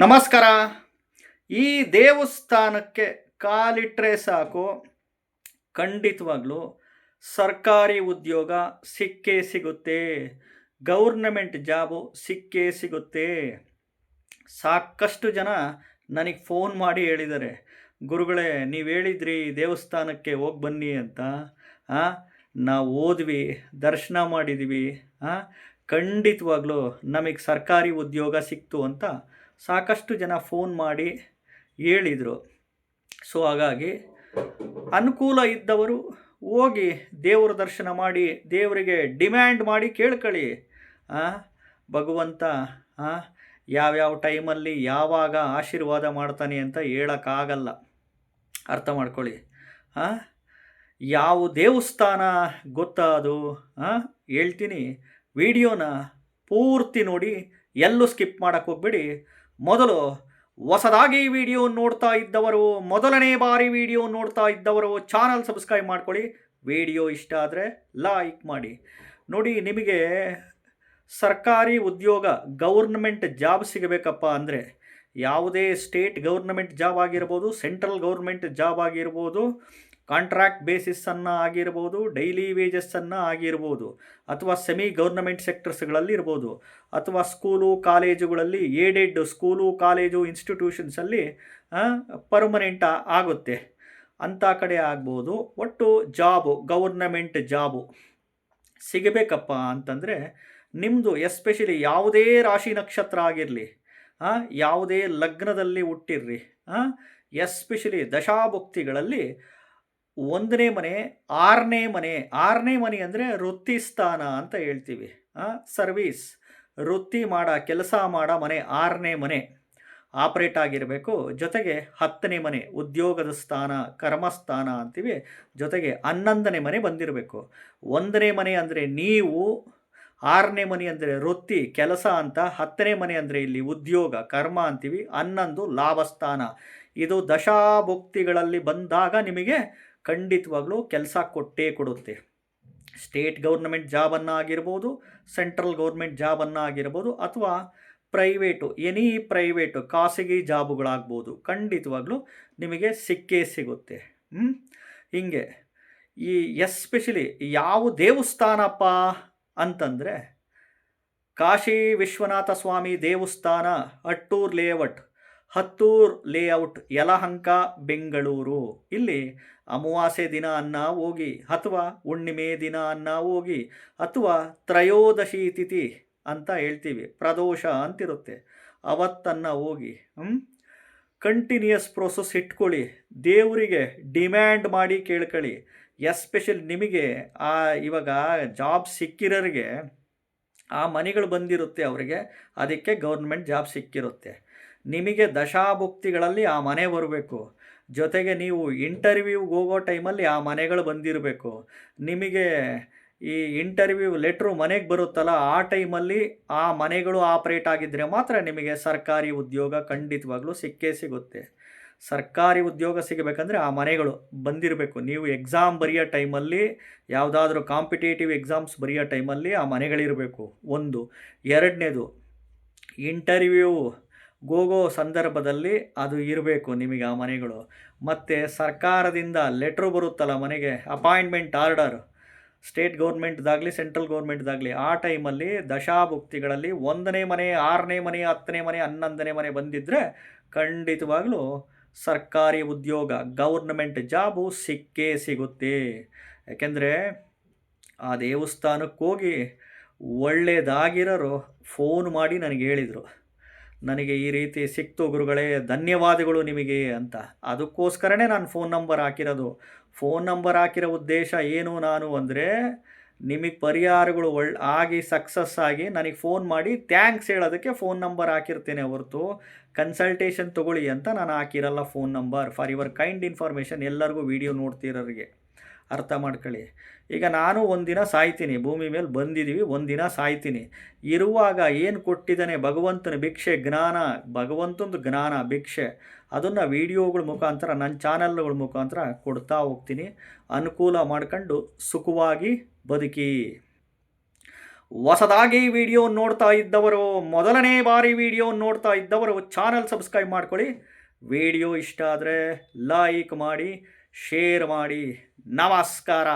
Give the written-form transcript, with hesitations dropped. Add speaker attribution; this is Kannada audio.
Speaker 1: ನಮಸ್ಕಾರ. ಈ ದೇವಸ್ಥಾನಕ್ಕೆ ಕಾಲಿಟ್ಟರೆ ಸಾಕು, ಖಂಡಿತವಾಗ್ಲೂ ಸರ್ಕಾರಿ ಉದ್ಯೋಗ ಸಿಕ್ಕೇ ಸಿಗುತ್ತೆ. ಗೌರ್ನಮೆಂಟ್ ಜಾಬು ಸಿಕ್ಕೇ ಸಿಗುತ್ತೆ. ಸಾಕಷ್ಟು ಜನ ನನಗೆ ಫೋನ್ ಮಾಡಿ ಹೇಳಿದ್ದಾರೆ, ಗುರುಗಳೇ ನೀವು ಹೇಳಿದ್ರಿ ದೇವಸ್ಥಾನಕ್ಕೆ ಹೋಗಿ ಬನ್ನಿ ಅಂತ. ನಾವು ಹೋದ್ವಿ, ದರ್ಶನ ಮಾಡಿದ್ವಿ, ಖಂಡಿತವಾಗ್ಲೂ ನಮಗೆ ಸರ್ಕಾರಿ ಉದ್ಯೋಗ ಸಿಕ್ತು ಅಂತ ಸಾಕಷ್ಟು ಜನ ಫೋನ್ ಮಾಡಿ ಹೇಳಿದರು. ಸೊ ಹಾಗಾಗಿ ಅನುಕೂಲ ಇದ್ದವರು ಹೋಗಿ ದೇವರ ದರ್ಶನ ಮಾಡಿ, ದೇವರಿಗೆ ಡಿಮ್ಯಾಂಡ್ ಮಾಡಿ ಕೇಳ್ಕೊಳ್ಳಿ. ಭಗವಂತ ಯಾವ್ಯಾವ ಟೈಮಲ್ಲಿ ಯಾವಾಗ ಆಶೀರ್ವಾದ ಮಾಡ್ತಾನೆ ಅಂತ ಹೇಳೋಕ್ಕಾಗಲ್ಲ. ಅರ್ಥ ಮಾಡ್ಕೊಳ್ಳಿ. ಯಾವ ದೇವಸ್ಥಾನ ಗೊತ್ತಾ ಅದು? ಹೇಳ್ತೀನಿ, ವಿಡಿಯೋನ ಪೂರ್ತಿ ನೋಡಿ, ಎಲ್ಲೂ ಸ್ಕಿಪ್ ಮಾಡೋಕ್ಕೆ ಹೋಗ್ಬೇಡಿ. ಮೊದಲು ಹೊಸದಾಗಿ ವಿಡಿಯೋ ನೋಡ್ತಾ ಇದ್ದವರು, ಮೊದಲನೇ ಬಾರಿ ವಿಡಿಯೋ ನೋಡ್ತಾ ಇದ್ದವರು ಚಾನಲ್ ಸಬ್ಸ್ಕ್ರೈಬ್ ಮಾಡ್ಕೊಳ್ಳಿ. ವಿಡಿಯೋ ಇಷ್ಟ ಆದರೆ ಲೈಕ್ ಮಾಡಿ. ನೋಡಿ, ನಿಮಗೆ ಸರ್ಕಾರಿ ಉದ್ಯೋಗ ಗೌರ್ನಮೆಂಟ್ ಜಾಬ್ ಸಿಗಬೇಕಪ್ಪ ಅಂದರೆ, ಯಾವುದೇ ಸ್ಟೇಟ್ ಗೌರ್ನಮೆಂಟ್ ಜಾಬ್ ಆಗಿರ್ಬೋದು, ಸೆಂಟ್ರಲ್ ಗೌರ್ಮೆಂಟ್ ಜಾಬ್ ಆಗಿರ್ಬೋದು, ಕಾಂಟ್ರಾಕ್ಟ್ ಬೇಸಿಸನ್ನು ಆಗಿರ್ಬೋದು, ಡೈಲಿ ವೇಜಸ್ಸನ್ನು ಆಗಿರ್ಬೋದು, ಅಥವಾ ಸೆಮಿ ಗೌರ್ನಮೆಂಟ್ ಸೆಕ್ಟರ್ಸ್ಗಳಲ್ಲಿ ಇರ್ಬೋದು, ಅಥವಾ ಸ್ಕೂಲು ಕಾಲೇಜುಗಳಲ್ಲಿ ಏಡೆಡ್ ಸ್ಕೂಲು ಕಾಲೇಜು ಇನ್ಸ್ಟಿಟ್ಯೂಷನ್ಸಲ್ಲಿ ಪರ್ಮನೆಂಟ್ ಆಗುತ್ತೆ ಅಂಥ ಕಡೆ ಆಗ್ಬೋದು. ಒಟ್ಟು ಜಾಬು, ಗೌರ್ನಮೆಂಟ್ ಜಾಬು ಸಿಗಬೇಕಪ್ಪ ಅಂತಂದರೆ ನಿಮ್ಮದು ಎಸ್ಪೆಷಲಿ ಯಾವುದೇ ರಾಶಿ ನಕ್ಷತ್ರ ಆಗಿರಲಿ, ಯಾವುದೇ ಲಗ್ನದಲ್ಲಿ ಹುಟ್ಟಿರ್ರಿ, ಎಸ್ಪೆಷಲಿ ದಶಾಭುಕ್ತಿಗಳಲ್ಲಿ 1ನೇ ಮನೆ, 6ನೇ ಮನೆ. 6ನೇ ಮನೆ ಅಂದರೆ ವೃತ್ತಿ ಸ್ಥಾನ ಅಂತ ಹೇಳ್ತೀವಿ. ಸರ್ವೀಸ್, ವೃತ್ತಿ ಮಾಡೋ, ಕೆಲಸ ಮಾಡೋ ಮನೆ 6ನೇ ಮನೆ ಆಪ್ರೇಟ್ ಆಗಿರಬೇಕು. ಜೊತೆಗೆ 10ನೇ ಮನೆ ಉದ್ಯೋಗದ ಸ್ಥಾನ, ಕರ್ಮಸ್ಥಾನ ಅಂತೀವಿ. ಜೊತೆಗೆ 11ನೇ ಮನೆ ಬಂದಿರಬೇಕು. 1ನೇ ಮನೆ ಅಂದರೆ ನೀವು, 6ನೇ ಮನೆ ಅಂದರೆ ವೃತ್ತಿ ಕೆಲಸ ಅಂತ, 10ನೇ ಮನೆ ಅಂದರೆ ಇಲ್ಲಿ ಉದ್ಯೋಗ ಕರ್ಮ ಅಂತೀವಿ, 11 ಲಾಭಸ್ಥಾನ. ಇದು ದಶಾಭುಕ್ತಿಗಳಲ್ಲಿ ಬಂದಾಗ ನಿಮಗೆ ಖಂಡಿತವಾಗ್ಲೂ ಕೆಲಸ ಕೊಟ್ಟೇ ಕೊಡುತ್ತೆ. ಸ್ಟೇಟ್ ಗೌರ್ನಮೆಂಟ್ ಜಾಬನ್ನು ಆಗಿರ್ಬೋದು, ಸೆಂಟ್ರಲ್ ಗೌರ್ಮೆಂಟ್ ಜಾಬನ್ನು ಆಗಿರ್ಬೋದು, ಅಥವಾ ಪ್ರೈವೇಟು, ಎನಿ ಪ್ರೈವೇಟು ಖಾಸಗಿ ಜಾಬುಗಳಾಗ್ಬೋದು, ಖಂಡಿತವಾಗ್ಲೂ ನಿಮಗೆ ಸಿಕ್ಕೇ ಸಿಗುತ್ತೆ. ಹೀಗೆ ಈ ಎಸ್ಪೆಷಲಿ ಯಾವ ದೇವಸ್ಥಾನಪ್ಪ ಅಂತಂದರೆ, ಕಾಶಿ ವಿಶ್ವನಾಥ ಸ್ವಾಮಿ ದೇವಸ್ಥಾನ, ಅಟ್ಟೂರ್ ಲೇಔಟ್, ಹತ್ತೂರ್ ಲೇಔಟ್, ಯಲಹಂಕ, ಬೆಂಗಳೂರು. ಇಲ್ಲಿ ಅಮಾವಾಸ್ಯೆ ದಿನ ಅನ್ನ ಹೋಗಿ, ಅಥವಾ ಹುಣ್ಣಿಮೆ ದಿನ ಅನ್ನ ಹೋಗಿ, ಅಥವಾ ತ್ರಯೋದಶಿ ತಿಥಿ ಅಂತ ಹೇಳ್ತೀವಿ, ಪ್ರದೋಷ ಅಂತಿರುತ್ತೆ, ಅವತ್ತನ್ನು ಹೋಗಿ ಕಂಟಿನ್ಯೂಯಸ್ ಪ್ರೋಸೆಸ್ ಇಟ್ಕೊಳ್ಳಿ. ದೇವರಿಗೆ ಡಿಮ್ಯಾಂಡ್ ಮಾಡಿ ಕೇಳ್ಕೊಳ್ಳಿ. ಎಸ್ಪೆಷಲಿ ನಿಮಗೆ ಇವಾಗ ಜಾಬ್ ಸಿಕ್ಕಿರೋರಿಗೆ ಆ ಮನೆಗಳು ಬಂದಿರುತ್ತೆ ಅವರಿಗೆ, ಅದಕ್ಕೆ ಗೌರ್ಮೆಂಟ್ ಜಾಬ್ ಸಿಕ್ಕಿರುತ್ತೆ. ನಿಮಗೆ ದಶಾಭುಕ್ತಿಗಳಲ್ಲಿ ಆ ಮನೆ ಬರಬೇಕು. ಜೊತೆಗೆ ನೀವು ಇಂಟರ್ವ್ಯೂಗೆ ಹೋಗೋ ಟೈಮಲ್ಲಿ ಆ ಮನೆಗಳು ಬಂದಿರಬೇಕು. ನಿಮಗೆ ಈ ಇಂಟರ್ವ್ಯೂ ಲೆಟ್ರು ಮನೆಗೆ ಬರುತ್ತಲ್ಲ, ಆ ಟೈಮಲ್ಲಿ ಆ ಮನೆಗಳು ಆಪ್ರೇಟ್ ಆಗಿದ್ದರೆ ಮಾತ್ರ ನಿಮಗೆ ಸರ್ಕಾರಿ ಉದ್ಯೋಗ ಖಂಡಿತವಾಗ್ಲೂ ಸಿಕ್ಕೇ ಸಿಗುತ್ತೆ. ಸರ್ಕಾರಿ ಉದ್ಯೋಗ ಸಿಗಬೇಕಂದ್ರೆ ಆ ಮನೆಗಳು ಬಂದಿರಬೇಕು. ನೀವು ಎಕ್ಸಾಮ್ ಬರೆಯೋ ಟೈಮಲ್ಲಿ, ಯಾವುದಾದ್ರೂ ಕಾಂಪಿಟೇಟಿವ್ ಎಕ್ಸಾಮ್ಸ್ ಬರೆಯೋ ಟೈಮಲ್ಲಿ ಆ ಮನೆಗಳಿರಬೇಕು. 1. 2ನೇದು, ಇಂಟರ್ವ್ಯೂ ಹೋಗೋ ಸಂದರ್ಭದಲ್ಲಿ ಅದು ಇರಬೇಕು ನಿಮಗೆ ಆ ಮನೆಗಳು. ಮತ್ತು ಸರ್ಕಾರದಿಂದ ಲೆಟ್ರು ಬರುತ್ತಲ್ಲ ಮನೆಗೆ, ಅಪಾಯಿಂಟ್ಮೆಂಟ್ ಆರ್ಡರ್, ಸ್ಟೇಟ್ ಗೌರ್ಮೆಂಟ್ದಾಗಲಿ ಸೆಂಟ್ರಲ್ ಗೌರ್ಮೆಂಟ್ದಾಗಲಿ, ಆ ಟೈಮಲ್ಲಿ ದಶಾಭುಕ್ತಿಗಳಲ್ಲಿ 1ನೇ ಮನೆ, 6ನೇ ಮನೆ, 10ನೇ ಮನೆ, 11ನೇ ಮನೆ ಬಂದಿದ್ದರೆ ಖಂಡಿತವಾಗ್ಲೂ ಸರ್ಕಾರಿ ಉದ್ಯೋಗ ಗೌರ್ನಮೆಂಟ್ ಜಾಬು ಸಿಕ್ಕೇ ಸಿಗುತ್ತೆ. ಯಾಕೆಂದರೆ ಆ ದೇವಸ್ಥಾನಕ್ಕೆ ಹೋಗಿ ಒಳ್ಳೆಯದಾಗಿರೋರು ಫೋನ್ ಮಾಡಿ ನನಗೆ ಹೇಳಿದರು, ನನಗೆ ಈ ರೀತಿ ಸಿಕ್ತು ಗುರುಗಳೇ, ಧನ್ಯವಾದಗಳು ನಿಮಗೆ ಅಂತ. ಅದಕ್ಕೋಸ್ಕರನೇ ನಾನು ಫೋನ್ ನಂಬರ್ ಹಾಕಿರೋದು. ಫೋನ್ ನಂಬರ್ ಹಾಕಿರೋ ಉದ್ದೇಶ ಏನು ನಾನು ಅಂದರೆ, ನಿಮಗೆ ಪರಿಹಾರಗಳು ಆಗಿ ಸಕ್ಸಸ್ ಆಗಿ ನನಗೆ ಫೋನ್ ಮಾಡಿ ಥ್ಯಾಂಕ್ಸ್ ಹೇಳೋದಕ್ಕೆ ಫೋನ್ ನಂಬರ್ ಹಾಕಿರ್ತೇನೆ ಹೊರತು ಕನ್ಸಲ್ಟೇಷನ್ ತೊಗೊಳ್ಳಿ ಅಂತ ನಾನು ಹಾಕಿರಲ್ಲ phone number. For your kind information, ಎಲ್ಲರಿಗೂ ವಿಡಿಯೋ ನೋಡ್ತಿರೋರಿಗೆ ಅರ್ಥ ಮಾಡ್ಕೊಳ್ಳಿ. ಈಗ ನಾನು ಒಂದಿನ ಸಾಯ್ತೀನಿ, ಭೂಮಿ ಮೇಲೆ ಬಂದಿದ್ದೀವಿ, ಒಂದಿನ ಸಾಯ್ತೀನಿ. ಇರುವಾಗ ಏನು ಕೊಟ್ಟಿದ್ದಾನೆ ಭಗವಂತನ ಭಿಕ್ಷೆ, ಜ್ಞಾನ, ಭಗವಂತಂದು ಜ್ಞಾನ ಭಿಕ್ಷೆ, ಅದನ್ನು ವೀಡಿಯೋಗಳ ಮುಖಾಂತರ ನನ್ನ ಚಾನಲ್ಗಳ ಮುಖಾಂತರ ಕೊಡ್ತಾ ಹೋಗ್ತೀನಿ. ಅನುಕೂಲ ಮಾಡ್ಕೊಂಡು ಸುಖವಾಗಿ ಬದುಕಿ. ಹೊಸದಾಗಿ ವಿಡಿಯೋ ನೋಡ್ತಾ ಇದ್ದವರು, ಮೊದಲನೇ ಬಾರಿ ವಿಡಿಯೋ ನೋಡ್ತಾ ಇದ್ದವರು ಚಾನಲ್ ಸಬ್ಸ್ಕ್ರೈಬ್ ಮಾಡ್ಕೊಳ್ಳಿ. ವಿಡಿಯೋ ಇಷ್ಟ ಆದರೆ ಲೈಕ್ ಮಾಡಿ, ಶೇರ್ ಮಾಡಿ. ನಮಸ್ಕಾರ.